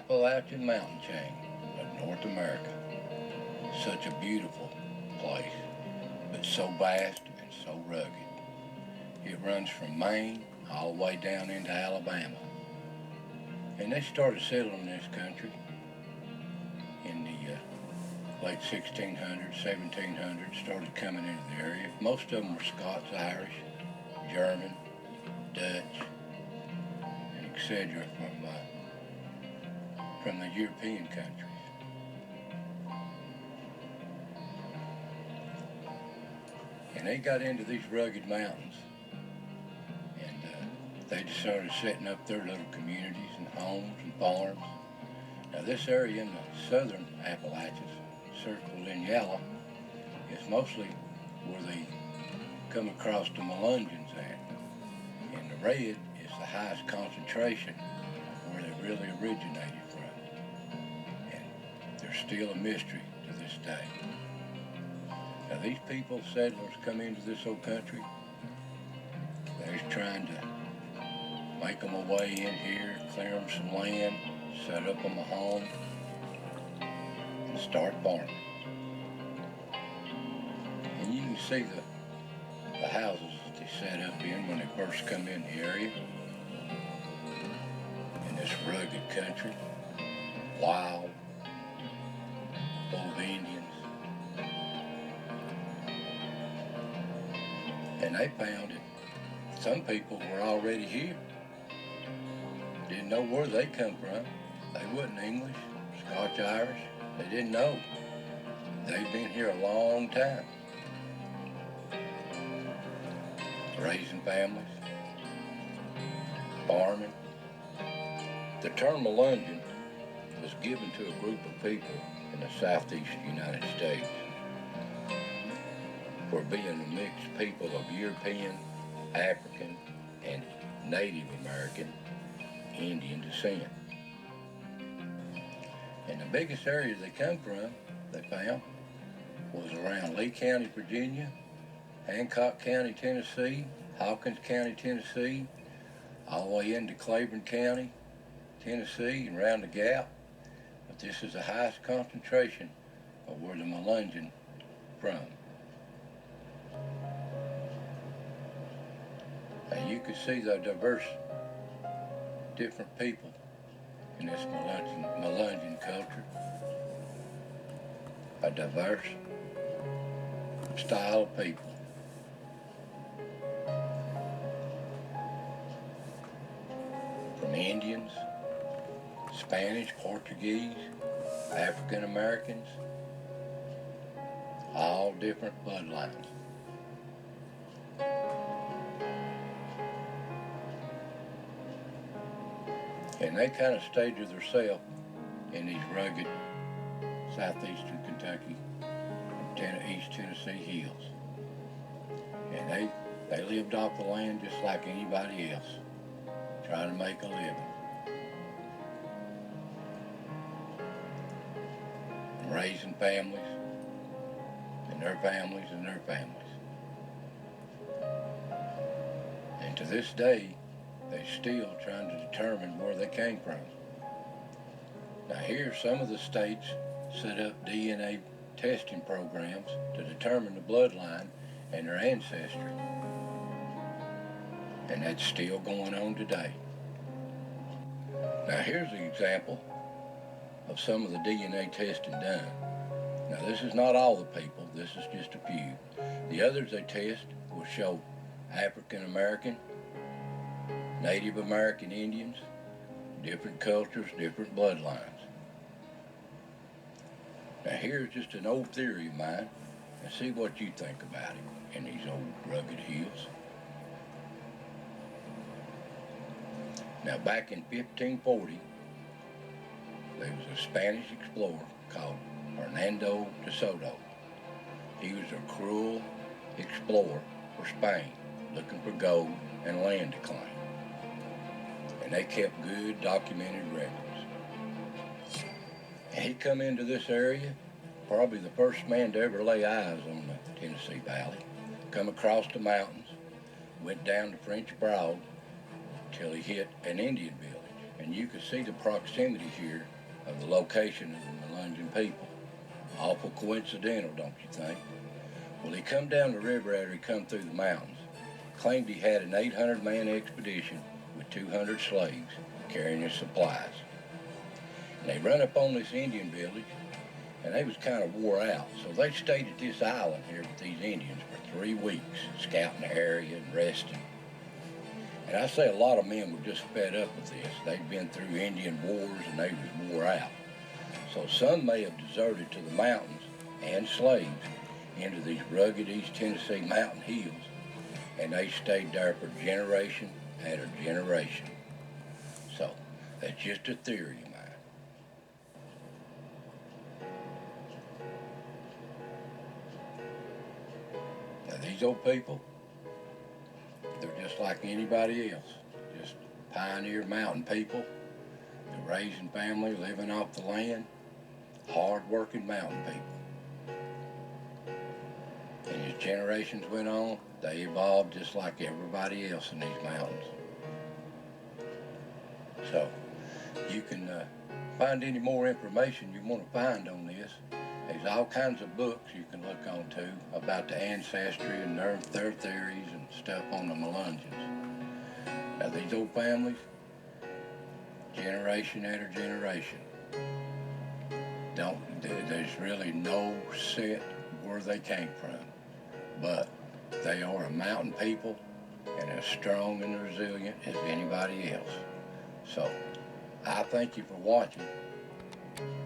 Appalachian Mountain chain of North America. Such a beautiful place, but so vast and so rugged. It runs from Maine all the way down into Alabama. And they started settling this country in the late 1600s, 1700s, started coming into the area. Most of them were Scots, Irish, German, Dutch, and etc. from the European countries. And they got into these rugged mountains, and they just started setting up their little communities and homes and farms. Now this area in the southern Appalachians, circled in yellow, is mostly where they come across the Melungeons at. And the red is the highest concentration of where they really originated from. And they're still a mystery to this day. Now these people, settlers, come into this old country. They're trying to make them a way in here, clear them some land, set up them a home, and start farming. And you can see the houses that they set up in when they first come in the area. In this rugged country, wild, full of Indians. And they found that some people were already here. Didn't know where they come from. They wasn't English, Scotch, Irish. They didn't know. They'd been here a long time. Raising families, farming. The term Melungeon was given to a group of people in the southeast United States for being a mixed people of European, African, and Native American Indian descent. And the biggest areas they come from, they found, was around Lee County, Virginia, Hancock County, Tennessee, Hawkins County, Tennessee, all the way into Claiborne County, Tennessee, and around the Gap. But this is the highest concentration of where the Melungeon from. And you can see the diverse, different people in this Melungeon culture. A diverse style of people. From Indians, Spanish, Portuguese, African Americans, all different bloodlines. And they kind of stayed to themselves in these rugged southeastern Kentucky and East Tennessee hills. And they lived off the land just like anybody else, trying to make a living. And raising families, and their families, and their families. And to this day, they're still trying to determine where they came from. Now here, some of the states set up DNA testing programs to determine the bloodline and their ancestry. And that's still going on today. Now here's an example of some of the DNA testing done. Now this is not all the people, this is just a few. The others they test will show African American, Native American Indians, different cultures, different bloodlines. Now here's just an old theory of mine, and see what you think about it in these old rugged hills. Now back in 1540, there was a Spanish explorer called Hernando de Soto. He was a cruel explorer for Spain, looking for gold and land to claim. And they kept good documented records. And he come into this area, probably the first man to ever lay eyes on the Tennessee Valley, come across the mountains, went down to French Broad till he hit an Indian village. And you can see the proximity here of the location of the Melungeon people. Awful coincidental, don't you think? Well, he come down the river after he come through the mountains, claimed he had an 800-man expedition with 200 slaves carrying his supplies. And they run up on this Indian village, and they was kind of wore out, so they stayed at this island here with these Indians for 3 weeks, scouting the area and resting. And I say a lot of men were just fed up with this. They'd been through Indian wars and they was wore out. So some may have deserted to the mountains and slaves into these rugged East Tennessee mountain hills, and they stayed there for generation after generation. So that's just a theory of mine. Now these old people, they're just like anybody else, just pioneer mountain people, the raising family, living off the land, hard-working mountain people. And as generations went on, they evolved just like everybody else in these mountains. So you can find any more information you want to find on this. There's all kinds of books you can look on to about the ancestry and their theories and stuff on the Melungeons. Now these old families, generation after generation, there's really no set where they came from, but they are a mountain people and as strong and resilient as anybody else. So I thank you for watching.